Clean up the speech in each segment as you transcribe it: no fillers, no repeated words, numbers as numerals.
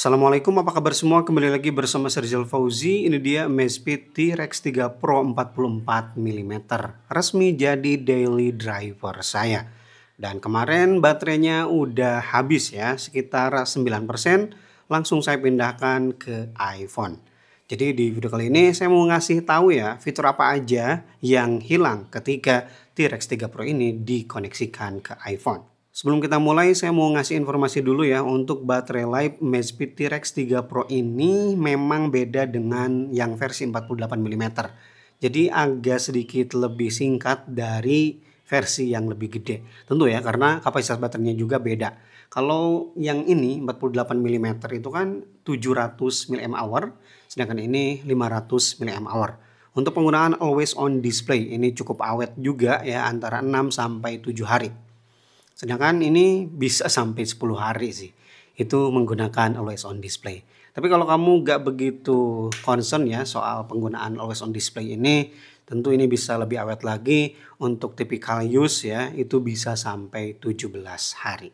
Assalamualaikum, apa kabar semua? Kembali lagi bersama Serjal Fauzi. Ini dia Amazfit T-Rex 3 Pro 44 mm. Resmi jadi daily driver saya. Dan kemarin baterainya udah habis ya, sekitar 9%. Langsung saya pindahkan ke iPhone. Jadi di video kali ini saya mau ngasih tahu ya fitur apa aja yang hilang ketika T-Rex 3 Pro ini dikoneksikan ke iPhone. Sebelum kita mulai, saya mau ngasih informasi dulu ya, untuk baterai life Amazfit T-Rex 3 Pro ini memang beda dengan yang versi 48 mm. Jadi agak sedikit lebih singkat dari versi yang lebih gede. Tentu ya, karena kapasitas baterainya juga beda. Kalau yang ini 48 mm itu kan 700 mAh, sedangkan ini 500 mAh. Untuk penggunaan always on display, ini cukup awet juga ya, antara 6 sampai 7 hari. Sedangkan ini bisa sampai 10 hari sih. Itu menggunakan always on display. Tapi kalau kamu gak begitu concern ya soal penggunaan always on display ini, tentu ini bisa lebih awet lagi. Untuk typical use ya, itu bisa sampai 17 hari.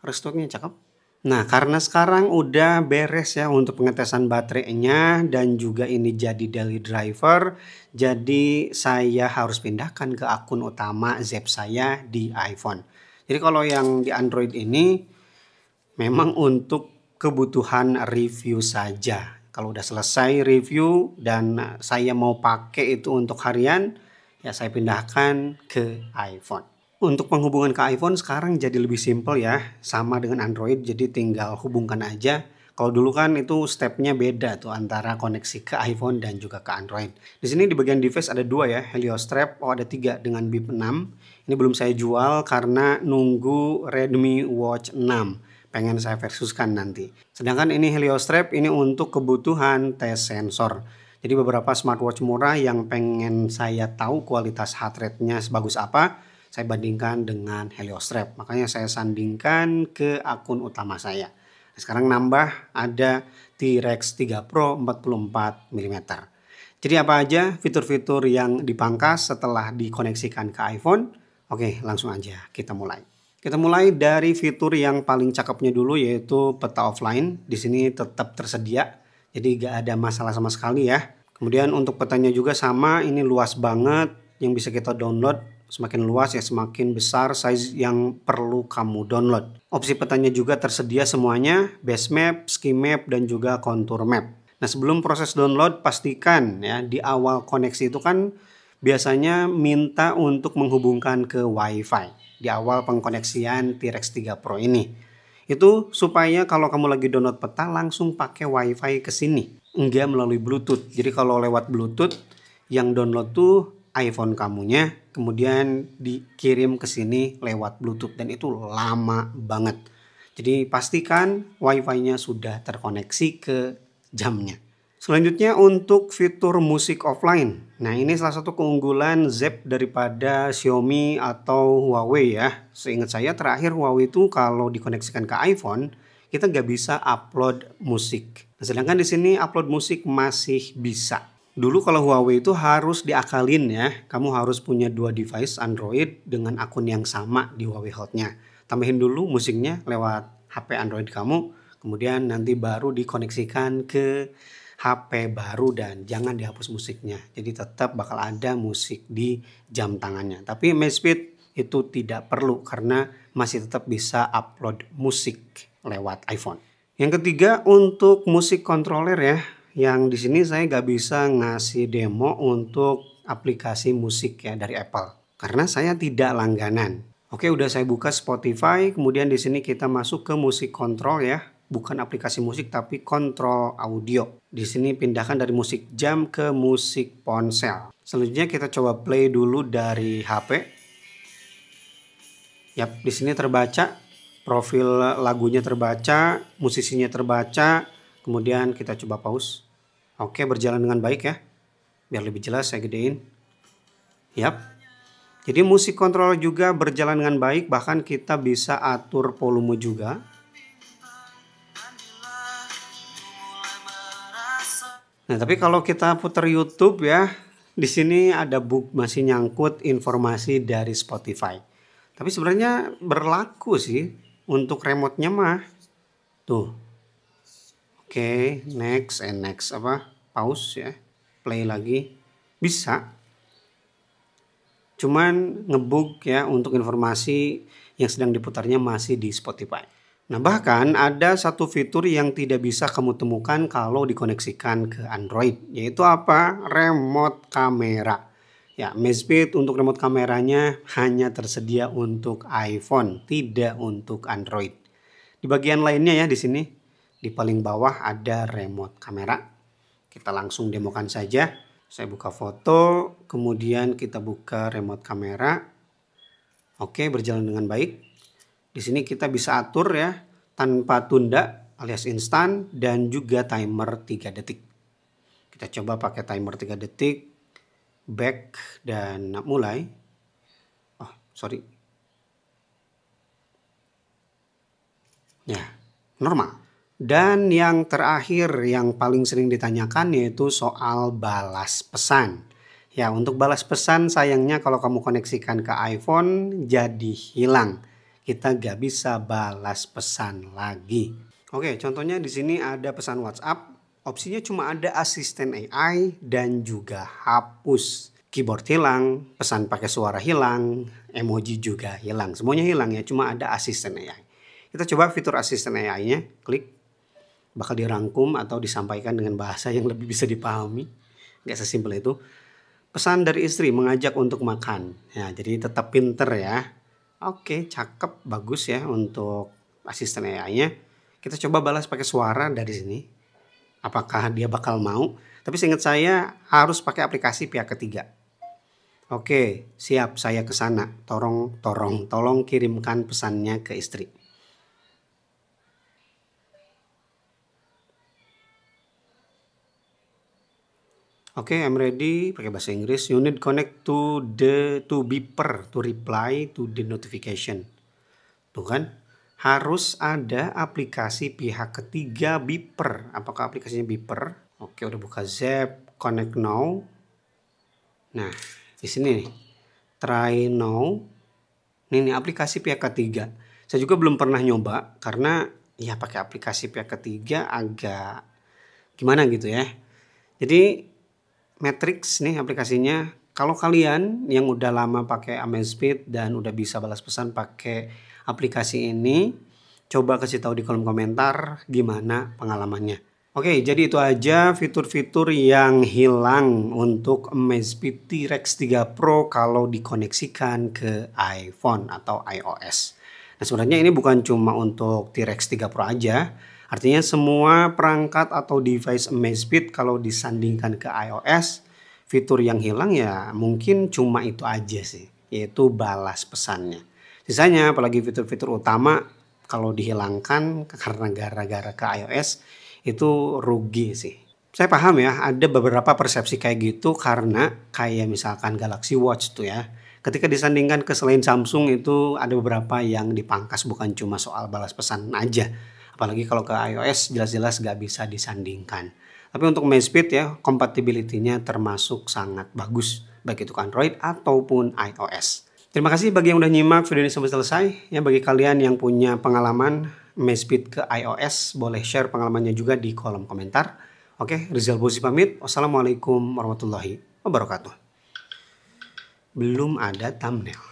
Restoknya cakep. Nah, karena sekarang udah beres ya untuk pengetesan baterainya dan juga ini jadi daily driver, jadi saya harus pindahkan ke akun utama Zep saya di iPhone. Jadi kalau yang di Android ini memang untuk kebutuhan review saja. Kalau udah selesai review dan saya mau pakai itu untuk harian, ya saya pindahkan ke iPhone. Untuk penghubungan ke iPhone sekarang jadi lebih simpel ya, sama dengan Android, jadi tinggal hubungkan aja. Kalau dulu kan itu stepnya beda tuh antara koneksi ke iPhone dan juga ke Android. Di sini di bagian device ada dua ya, Heliostrap, ada 3 dengan bip 6. Ini belum saya jual karena nunggu Redmi Watch 6. Pengen saya versuskan nanti. Sedangkan ini Heliostrap ini untuk kebutuhan tes sensor. Jadi beberapa smartwatch murah yang pengen saya tahu kualitas heart rate-nya sebagus apa, saya bandingkan dengan Heliostrap. Makanya saya sandingkan ke akun utama saya. Sekarang nambah ada T-Rex 3 Pro 44 mm. Jadi apa aja fitur-fitur yang dipangkas setelah dikoneksikan ke iPhone? Oke, langsung aja kita mulai. Kita mulai dari fitur yang paling cakepnya dulu, yaitu peta offline. Di sini tetap tersedia, jadi gak ada masalah sama sekali ya. Kemudian untuk petanya juga sama, ini luas banget yang bisa kita download. Semakin luas ya semakin besar size yang perlu kamu download. Opsi petanya juga tersedia semuanya, base map, ski map, dan juga contour map. Nah, sebelum proses download pastikan ya di awal koneksi itu kan biasanya minta untuk menghubungkan ke WiFi di awal pengkoneksian T-Rex 3 Pro ini. Itu supaya kalau kamu lagi download peta langsung pakai WiFi ke sini, enggak melalui Bluetooth. Jadi kalau lewat Bluetooth yang download tuh iPhone kamunya, kemudian dikirim ke sini lewat Bluetooth dan itu lama banget. Jadi pastikan WiFi-nya sudah terkoneksi ke jamnya. Selanjutnya untuk fitur musik offline. Nah, ini salah satu keunggulan Zep daripada Xiaomi atau Huawei ya. Seingat saya terakhir Huawei itu kalau dikoneksikan ke iPhone, kita nggak bisa upload musik. Nah, sedangkan di sini upload musik masih bisa. Dulu kalau Huawei itu harus diakalin ya, kamu harus punya 2 device Android dengan akun yang sama di Huawei Health-nya. Tambahin dulu musiknya lewat HP Android kamu, kemudian nanti baru dikoneksikan ke HP baru dan jangan dihapus musiknya. Jadi tetap bakal ada musik di jam tangannya. Tapi Amazfit itu tidak perlu karena masih tetap bisa upload musik lewat iPhone. Yang ketiga untuk musik controller ya. Yang di sini saya nggak bisa ngasih demo untuk aplikasi musik ya dari Apple karena saya tidak langganan. Oke, udah saya buka Spotify, kemudian di sini kita masuk ke musik kontrol ya, bukan aplikasi musik tapi kontrol audio. Di sini pindahkan dari musik jam ke musik ponsel. Selanjutnya kita coba play dulu dari HP. Yap, di sini terbaca, profil lagunya terbaca, musisinya terbaca. Kemudian kita coba pause. Oke, berjalan dengan baik ya. Biar lebih jelas saya gedein. Yap. Jadi musik kontrol juga berjalan dengan baik. Bahkan kita bisa atur volume juga. Nah, tapi kalau kita putar YouTube ya, di sini ada masih nyangkut informasi dari Spotify. Tapi sebenarnya berlaku sih untuk remote-nya mah. Tuh. Oke, next and next pause ya, play lagi bisa. Cuman ngebug ya untuk informasi yang sedang diputarnya masih di Spotify. Nah, bahkan ada satu fitur yang tidak bisa kamu temukan kalau dikoneksikan ke Android, yaitu remote kamera. Ya, Amazfit untuk remote kameranya hanya tersedia untuk iPhone, tidak untuk Android. Di bagian lainnya ya, di sini di paling bawah ada remote kamera. Kita langsung demokan saja. Saya buka foto, kemudian kita buka remote kamera. Oke, berjalan dengan baik. Di sini kita bisa atur ya, tanpa tunda alias instan, dan juga timer 3 detik. Kita coba pakai timer 3 detik, back dan mulai. Oh, sorry. Ya, normal. Dan yang terakhir yang paling sering ditanyakan yaitu soal balas pesan. Ya, untuk balas pesan sayangnya kalau kamu koneksikan ke iPhone jadi hilang. Kita gak bisa balas pesan lagi. Oke, contohnya di sini ada pesan WhatsApp. Opsinya cuma ada asisten AI dan juga hapus. Keyboard hilang, pesan pakai suara hilang, emoji juga hilang. Semuanya hilang ya, cuma ada asisten AI. Kita coba fitur asisten AI-nya, klik. Bakal dirangkum atau disampaikan dengan bahasa yang lebih bisa dipahami. Gak sesimpel itu. Pesan dari istri mengajak untuk makan. Ya, jadi tetap pinter ya. Oke, cakep, bagus ya untuk asisten AI-nya. Kita coba balas pakai suara dari sini. Apakah dia bakal mau? Tapi seingat saya harus pakai aplikasi pihak ketiga. Oke, siap, saya ke sana. Tolong kirimkan pesannya ke istri. Oke, I'm ready. Pakai bahasa Inggris. You need connect to beeper to reply to the notification. Tuh kan? Harus ada aplikasi pihak ketiga beeper. Apakah aplikasinya beeper? Oke, udah buka Zap, connect now. Nah, di sini nih. Try now. Ini aplikasi pihak ketiga. Saya juga belum pernah nyoba karena ya pakai aplikasi pihak ketiga agak gimana gitu ya. Jadi Matrix nih aplikasinya. Kalau kalian yang udah lama pakai Amazfit dan udah bisa balas pesan pakai aplikasi ini, coba kasih tahu di kolom komentar gimana pengalamannya. Oke, jadi itu aja fitur-fitur yang hilang untuk Amazfit T-Rex 3 Pro kalau dikoneksikan ke iPhone atau iOS. Nah, sebenarnya ini bukan cuma untuk T-Rex 3 Pro aja. Artinya semua perangkat atau device Amazfit kalau disandingkan ke iOS, fitur yang hilang ya mungkin cuma itu aja sih, yaitu balas pesannya. Sisanya apalagi fitur-fitur utama kalau dihilangkan karena gara-gara ke iOS itu rugi sih. Saya paham ya, ada beberapa persepsi kayak gitu karena kayak misalkan Galaxy Watch tuh ya. Ketika disandingkan ke selain Samsung itu ada beberapa yang dipangkas, bukan cuma soal balas pesan aja. Apalagi kalau ke iOS jelas-jelas gak bisa disandingkan. Tapi untuk Amazfit ya compatibility-nya termasuk sangat bagus. Baik itu ke Android ataupun iOS. Terima kasih bagi yang udah nyimak video ini sampai selesai. Ya, bagi kalian yang punya pengalaman Amazfit ke iOS boleh share pengalamannya juga di kolom komentar. Oke, Rizal Bozi pamit. Wassalamualaikum warahmatullahi wabarakatuh. Belum ada thumbnail.